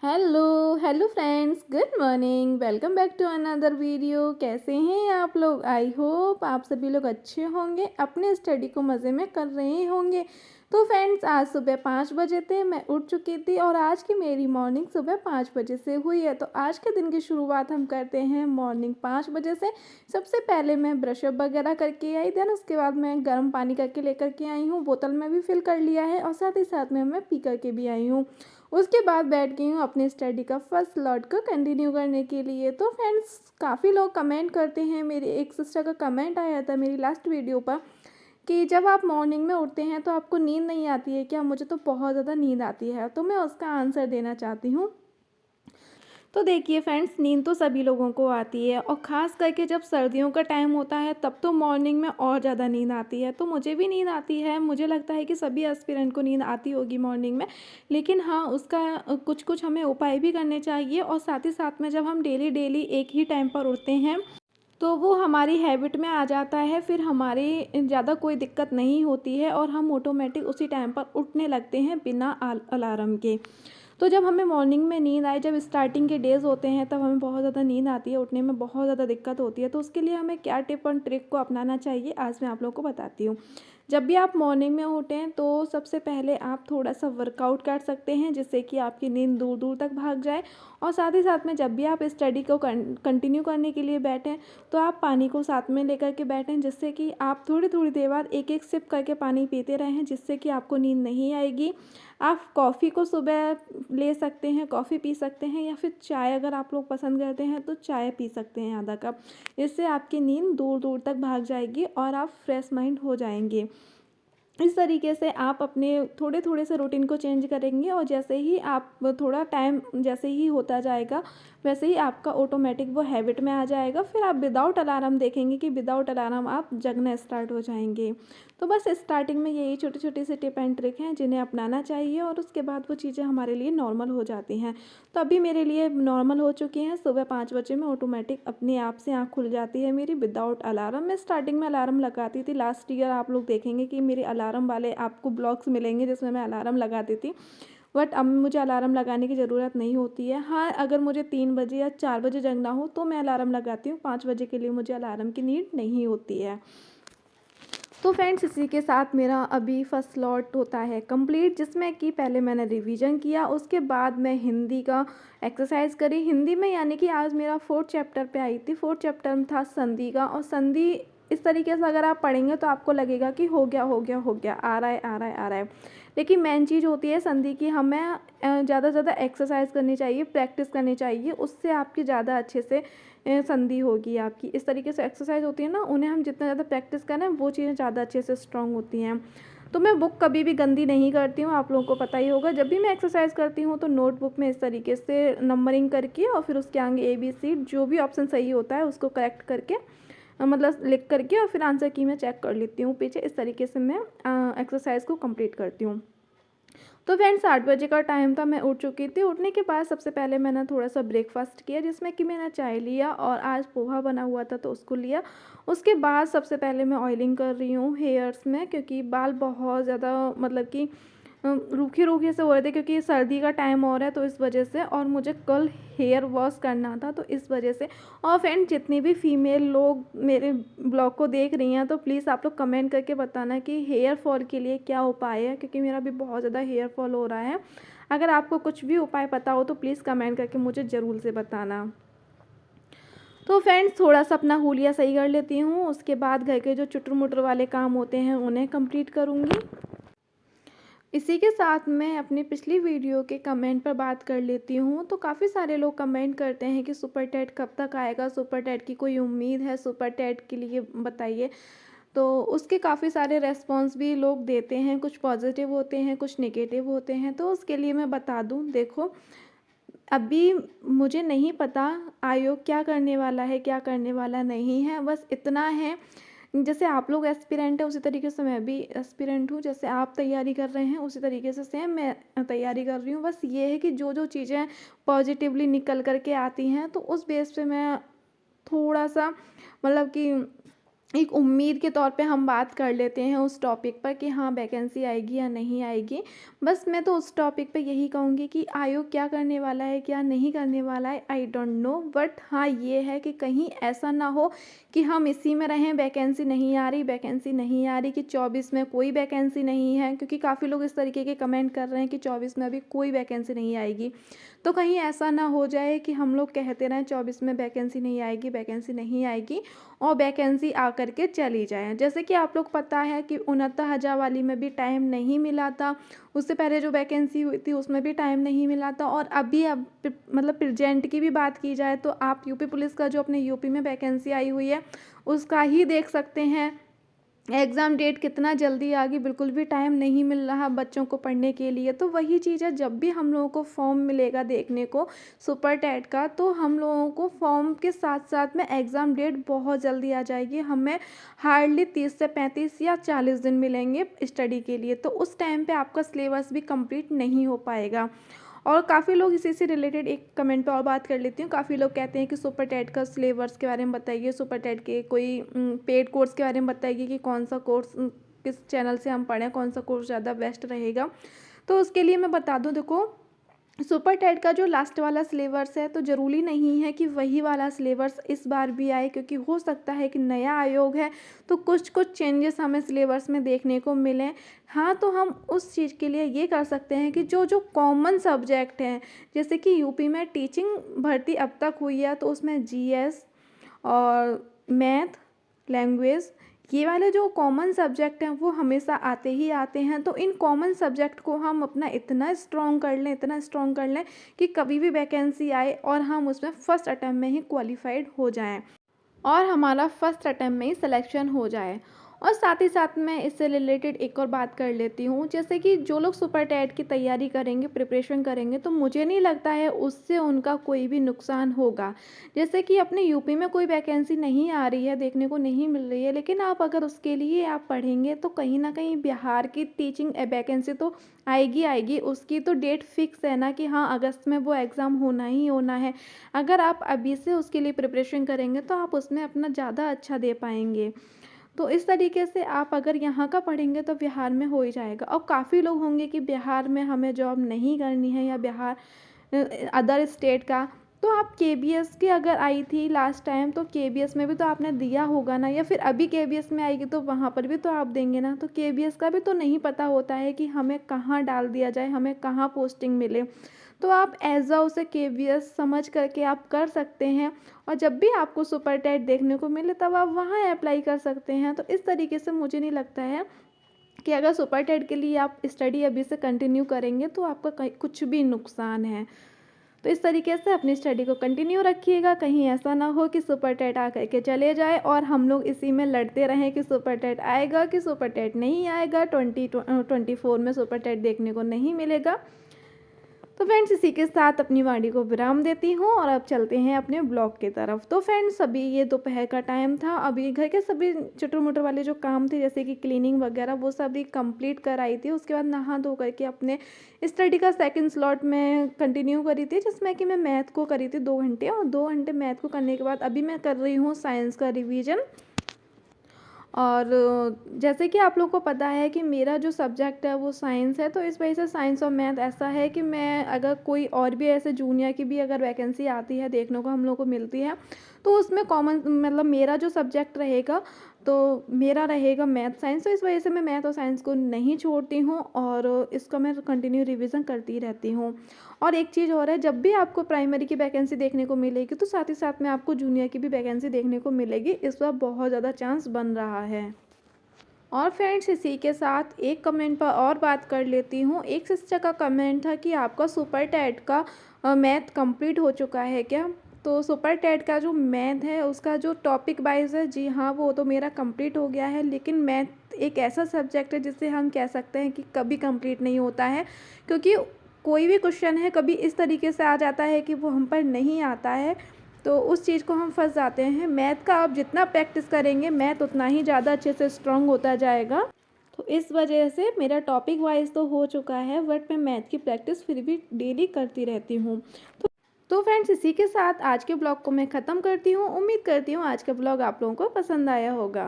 Hello friends, good morning. Welcome back to another video. कैसे हैं आप लोग? आई होप आप सभी लोग अच्छे होंगे, अपने स्टडी को मज़े में कर रहे होंगे। तो फ्रेंड्स, आज सुबह 5 बजे थे, मैं उठ चुकी थी और आज की मेरी मॉर्निंग सुबह 5 बजे से हुई है। तो आज के दिन की शुरुआत हम करते हैं मॉर्निंग 5 बजे से। सबसे पहले मैं ब्रशअप वगैरह करके आई, देन उसके बाद मैं गर्म पानी करके लेकर के आई हूँ, बोतल में भी फिल कर लिया है और साथ ही साथ में मैं पी करके भी आई हूँ। उसके बाद बैठ गई हूँ अपनी स्टडी का फर्स्ट लॉट को कंटिन्यू करने के लिए। तो फ्रेंड्स, काफ़ी लोग कमेंट करते हैं, मेरी एक सिस्टर का कमेंट आया था मेरी लास्ट वीडियो पर कि जब आप मॉर्निंग में उठते हैं तो आपको नींद नहीं आती है क्या? मुझे तो बहुत ज़्यादा नींद आती है। तो मैं उसका आंसर देना चाहती हूँ। तो देखिए फ्रेंड्स, नींद तो सभी लोगों को आती है और ख़ास करके जब सर्दियों का टाइम होता है तब तो मॉर्निंग में और ज़्यादा नींद आती है। तो मुझे भी नींद आती है, मुझे लगता है कि सभी एस्पिरेंट को नींद आती होगी मॉर्निंग में। लेकिन हाँ, उसका कुछ कुछ हमें उपाय भी करने चाहिए और साथ ही साथ में जब हम डेली डेली एक ही टाइम पर उठते हैं तो वो हमारी हैबिट में आ जाता है, फिर हमारी ज़्यादा कोई दिक्कत नहीं होती है और हम ऑटोमेटिक उसी टाइम पर उठने लगते हैं बिना अलार्म के। तो जब हमें मॉर्निंग में नींद आए, जब स्टार्टिंग के डेज़ होते हैं तब हमें बहुत ज़्यादा नींद आती है, उठने में बहुत ज़्यादा दिक्कत होती है। तो उसके लिए हमें क्या टिप और ट्रिक को अपनाना चाहिए, आज मैं आप लोगों को बताती हूँ। जब भी आप मॉर्निंग में उठें तो सबसे पहले आप थोड़ा सा वर्कआउट कर सकते हैं जिससे कि आपकी नींद दूर दूर तक भाग जाए। और साथ ही साथ में जब भी आप स्टडी को कंटिन्यू करने के लिए बैठें तो आप पानी को साथ में लेकर के बैठें, जिससे कि आप थोड़ी थोड़ी देर बाद एक एक सिप करके पानी पीते रहें, जिससे कि आपको नींद नहीं आएगी। आप कॉफ़ी को सुबह ले सकते हैं, कॉफ़ी पी सकते हैं, या फिर चाय अगर आप लोग पसंद करते हैं तो चाय पी सकते हैं आधा कप। इससे आपकी नींद दूर दूर तक भाग जाएगी और आप फ्रेश माइंड हो जाएंगे। इस तरीके से आप अपने थोड़े थोड़े से रूटीन को चेंज करेंगे और जैसे ही आप थोड़ा टाइम जैसे ही होता जाएगा वैसे ही आपका ऑटोमेटिक वो हैबिट में आ जाएगा। फिर आप विदाउट अलार्म देखेंगे कि विदाउट अलार्म आप जगना स्टार्ट हो जाएंगे। तो बस स्टार्टिंग में यही छोटी छोटी सी टिप एंड ट्रिक हैं जिन्हें अपनाना चाहिए और उसके बाद वो चीज़ें हमारे लिए नॉर्मल हो जाती हैं। तो अभी मेरे लिए नॉर्मल हो चुकी हैं, सुबह 5 बजे में ऑटोमेटिक अपने आप से आँख खुल जाती है मेरी विदाउट अलार्म। मैं स्टार्टिंग में अलार्म लगाती थी, लास्ट ईयर आप लोग देखेंगे कि मेरे अलार्म वाले आपको ब्लॉग्स मिलेंगे जिसमें मैं अलार्म लगाती थी। बट अब मुझे अलार्म लगाने की ज़रूरत नहीं होती है। हाँ, अगर मुझे 3 बजे या 4 बजे जगना हो तो मैं अलार्म लगाती हूँ, 5 बजे के लिए मुझे अलार्म की नीड नहीं होती है। तो फ्रेंड्स, इसी के साथ मेरा अभी फर्स्ट स्लॉट होता है कंप्लीट, जिसमें कि पहले मैंने रिवीजन किया, उसके बाद मैं हिंदी का एक्सरसाइज करी हिंदी में, यानी कि आज मेरा 4th चैप्टर पे आई थी। 4th चैप्टर में था संधि का, और संधि इस तरीके से अगर आप पढ़ेंगे तो आपको लगेगा कि हो गया हो गया हो गया, आ रहा है आ रहा है आ रहा है। लेकिन मेन चीज़ होती है संधि की, हमें ज़्यादा से ज़्यादा एक्सरसाइज करनी चाहिए, प्रैक्टिस करनी चाहिए, उससे आपकी ज़्यादा अच्छे से संधि होगी आपकी। इस तरीके से एक्सरसाइज होती है ना, उन्हें हम जितना ज़्यादा प्रैक्टिस करें वो चीज़ें ज़्यादा अच्छे से स्ट्रांग होती हैं। तो मैं बुक कभी भी गंदी नहीं करती हूँ, आप लोगों को पता ही होगा। जब भी मैं एक्सरसाइज करती हूँ तो नोटबुक में इस तरीके से नंबरिंग करके और फिर उसके आगे ABC जो भी ऑप्शन सही होता है उसको करेक्ट करके मतलब लिख करके और फिर आंसर की मैं चेक कर लेती हूँ पीछे। इस तरीके से मैं एक्सरसाइज को कंप्लीट करती हूँ। तो फ्रेंड्स, 8 बजे का टाइम था, मैं उठ चुकी थी। उठने के बाद सबसे पहले मैंने थोड़ा सा ब्रेकफास्ट किया, जिसमें कि मैंने चाय लिया और आज पोहा बना हुआ था तो उसको लिया। उसके बाद सबसे पहले मैं ऑयलिंग कर रही हूँ हेयर्स में, क्योंकि बाल बहुत ज़्यादा मतलब कि रूखे रूखे से हो रहे थे, क्योंकि सर्दी का टाइम हो रहा है तो इस वजह से, और मुझे कल हेयर वॉश करना था तो इस वजह से। और फ्रेंड, जितनी भी फीमेल लोग मेरे ब्लॉग को देख रही हैं तो प्लीज़ आप लोग कमेंट करके बताना कि हेयर फॉल के लिए क्या उपाय है, क्योंकि मेरा भी बहुत ज़्यादा हेयर फॉल हो रहा है। अगर आपको कुछ भी उपाय पता हो तो प्लीज़ कमेंट करके मुझे ज़रूर से बताना। तो फ्रेंड्स, थोड़ा सा अपना हुलिया सही कर लेती हूँ, उसके बाद घर के जो चुटर मुटर वाले काम होते हैं उन्हें कंप्लीट करूँगी। इसी के साथ मैं अपनी पिछली वीडियो के कमेंट पर बात कर लेती हूँ। तो काफ़ी सारे लोग कमेंट करते हैं कि सुपर टेट कब तक आएगा, सुपर टेट की कोई उम्मीद है, सुपर टेट के लिए बताइए। तो उसके काफ़ी सारे रेस्पॉन्स भी लोग देते हैं, कुछ पॉजिटिव होते हैं कुछ नेगेटिव होते हैं। तो उसके लिए मैं बता दूँ, देखो अभी मुझे नहीं पता आयोग क्या करने वाला है क्या करने वाला नहीं है, बस इतना है जैसे आप लोग एस्पिरेंट है उसी तरीके से मैं भी एस्पिरेंट हूँ, जैसे आप तैयारी कर रहे हैं उसी तरीके से सेम मैं तैयारी कर रही हूँ। बस ये है कि जो जो चीज़ें पॉजिटिवली निकल कर के आती हैं तो उस बेस पे मैं थोड़ा सा मतलब कि एक उम्मीद के तौर पे हम बात कर लेते हैं उस टॉपिक पर कि हाँ वैकेंसी आएगी या नहीं आएगी। बस मैं तो उस टॉपिक पे यही कहूँगी कि आयोग क्या करने वाला है, क्या नहीं करने वाला है, आई डोंट नो। बट हाँ, ये है कि कहीं ऐसा ना हो कि हम इसी में रहें, वैकेंसी नहीं आ रही, वैकेंसी नहीं आ रही, कि 24 में कोई वैकेंसी नहीं है, क्योंकि काफ़ी लोग इस तरीके के कमेंट कर रहे हैं कि 24 में अभी कोई वैकेंसी नहीं आएगी। तो कहीं ऐसा ना हो जाए कि हम लोग कहते रहें 24 में वैकेंसी नहीं आएगी, वैकेंसी नहीं आएगी, और वैकेंसी आकर के चली जाए। जैसे कि आप लोग पता है कि 69,000 वाली में भी टाइम नहीं मिला था, उससे पहले जो वैकेंसी हुई थी उसमें भी टाइम नहीं मिला था, और अभी अब मतलब प्रेजेंट की भी बात की जाए तो आप यूपी पुलिस का जो अपने यूपी में वैकेंसी आई हुई है उसका ही देख सकते हैं। एग्ज़ाम डेट कितना जल्दी आ गई, बिल्कुल भी टाइम नहीं मिल रहा बच्चों को पढ़ने के लिए। तो वही चीज़ है, जब भी हम लोगों को फॉर्म मिलेगा देखने को सुपर टेट का, तो हम लोगों को फॉर्म के साथ साथ में एग्ज़ाम डेट बहुत जल्दी आ जाएगी। हमें हार्डली 30 से 35 या 40 दिन मिलेंगे स्टडी के लिए, तो उस टाइम पे आपका सिलेबस भी कंप्लीट नहीं हो पाएगा। और काफ़ी लोग इसी से रिलेटेड एक कमेंट पे और बात कर लेती हूँ। काफ़ी लोग कहते हैं कि सुपर टेट का सिलेबस के बारे में बताइए, सुपर टेट के कोई पेड कोर्स के बारे में बताइए कि कौन सा कोर्स किस चैनल से हम पढ़ें, कौन सा कोर्स ज़्यादा बेस्ट रहेगा। तो उसके लिए मैं बता दूँ, देखो सुपर टेट का जो लास्ट वाला सिलेबस है तो ज़रूरी नहीं है कि वही वाला सिलेबस इस बार भी आए, क्योंकि हो सकता है कि नया आयोग है तो कुछ कुछ चेंजेस हमें सिलेबस में देखने को मिलें। हाँ, तो हम उस चीज़ के लिए ये कर सकते हैं कि जो जो कॉमन सब्जेक्ट हैं, जैसे कि यूपी में टीचिंग भर्ती अब तक हुई है तो उसमें जीएस और मैथ, लैंग्वेज, ये वाले जो कॉमन सब्जेक्ट हैं वो हमेशा आते ही आते हैं। तो इन कॉमन सब्जेक्ट को हम अपना इतना स्ट्रॉन्ग कर लें, इतना स्ट्रॉन्ग कर लें कि कभी भी वैकेंसी आए और हम उसमें फ़र्स्ट अटेम्प्ट में ही क्वालिफाइड हो जाएं, और हमारा फर्स्ट अटेम्प्ट में ही सिलेक्शन हो जाए। और साथ ही साथ मैं इससे रिलेटेड एक और बात कर लेती हूँ, जैसे कि जो लोग सुपर टेट की तैयारी करेंगे, प्रिपरेशन करेंगे, तो मुझे नहीं लगता है उससे उनका कोई भी नुकसान होगा। जैसे कि अपने यूपी में कोई वैकेंसी नहीं आ रही है, देखने को नहीं मिल रही है, लेकिन आप अगर उसके लिए आप पढ़ेंगे तो कहीं ना कहीं बिहार की टीचिंग वैकेंसी तो आएगी आएगी। उसकी तो डेट फिक्स है ना कि हाँ अगस्त में वो एग्ज़ाम होना ही होना है। अगर आप अभी से उसके लिए प्रिपरेशन करेंगे तो आप उसमें अपना ज़्यादा अच्छा दे पाएंगे। तो इस तरीके से आप अगर यहाँ का पढ़ेंगे तो बिहार में हो ही जाएगा। और काफ़ी लोग होंगे कि बिहार में हमें जॉब नहीं करनी है, या बिहार अदर स्टेट का, तो आप केबीएस की अगर आई थी लास्ट टाइम तो केबीएस में भी तो आपने दिया होगा ना, या फिर अभी केबीएस में आएगी तो वहाँ पर भी तो आप देंगे ना। तो केबीएस का भी तो नहीं पता होता है कि हमें कहाँ डाल दिया जाए, हमें कहाँ पोस्टिंग मिले। तो आप एज अ उसे केवीएस समझ करके आप कर सकते हैं, और जब भी आपको सुपर टेट देखने को मिले तब आप वहाँ अप्लाई कर सकते हैं। तो इस तरीके से मुझे नहीं लगता है कि अगर सुपर टेट के लिए आप स्टडी अभी से कंटिन्यू करेंगे तो आपका कुछ भी नुकसान है। तो इस तरीके से अपनी स्टडी को कंटिन्यू रखिएगा, कहीं ऐसा ना हो कि सुपर टेट आ करके चले जाए और हम लोग इसी में लड़ते रहें कि सुपर टेट आएगा कि सुपर टेट नहीं आएगा, 2024 में सुपर टेट देखने को नहीं मिलेगा। तो फ्रेंड्स, इसी के साथ अपनी वाणी को विराम देती हूँ और अब चलते हैं अपने ब्लॉग की तरफ। तो फ्रेंड्स, अभी ये दोपहर का टाइम था, अभी घर के सभी छोटे मोटे वाले जो काम थे जैसे कि क्लीनिंग वगैरह वो सभी कंप्लीट कर आई थी। उसके बाद नहा धो करके अपने स्टडी का सेकंड स्लॉट में कंटिन्यू करी थी, जिसमें कि मैं मैथ को करी थी 2 घंटे, और 2 घंटे मैथ को करने के बाद अभी मैं कर रही हूँ साइंस का रिवीजन। और जैसे कि आप लोग को पता है कि मेरा जो सब्जेक्ट है वो साइंस है, तो इस वजह से साइंस और मैथ ऐसा है कि मैं अगर कोई और भी ऐसे जूनियर की भी अगर वैकेंसी आती है देखने को हम लोग को मिलती है, तो उसमें कॉमन मतलब मेरा जो सब्जेक्ट रहेगा तो मेरा रहेगा मैथ साइंस। तो इस वजह से मैं मैथ और साइंस को नहीं छोड़ती हूँ और इसका मैं कंटिन्यू रिवीजन करती रहती हूँ। और एक चीज़ और है, जब भी आपको प्राइमरी की वैकेंसी देखने को मिलेगी तो साथ ही साथ में आपको जूनियर की भी वैकेंसी देखने को मिलेगी। इस बार बहुत ज़्यादा चांस बन रहा है। और फ्रेंड्स, इसी के साथ एक कमेंट पर और बात कर लेती हूँ। एक सिस्टर का कमेंट था कि आपका सुपर टेट का मैथ कंप्लीट हो चुका है क्या? तो सुपर टेट का जो मैथ है उसका जो टॉपिक वाइज है, जी हाँ वो तो मेरा कंप्लीट हो गया है। लेकिन मैथ एक ऐसा सब्जेक्ट है जिसे हम कह सकते हैं कि कभी कंप्लीट नहीं होता है, क्योंकि कोई भी क्वेश्चन है कभी इस तरीके से आ जाता है कि वो हम पर नहीं आता है, तो उस चीज़ को हम फंस जाते हैं। मैथ का आप जितना प्रैक्टिस करेंगे मैथ उतना ही ज़्यादा अच्छे से स्ट्रांग होता जाएगा। तो इस वजह से मेरा टॉपिक वाइज तो हो चुका है, बट मैं मैथ की प्रैक्टिस फिर भी डेली करती रहती हूँ। तो फ्रेंड्स इसी के साथ आज के ब्लॉग को मैं ख़त्म करती हूँ। उम्मीद करती हूँ आज का ब्लॉग आप लोगों को पसंद आया होगा।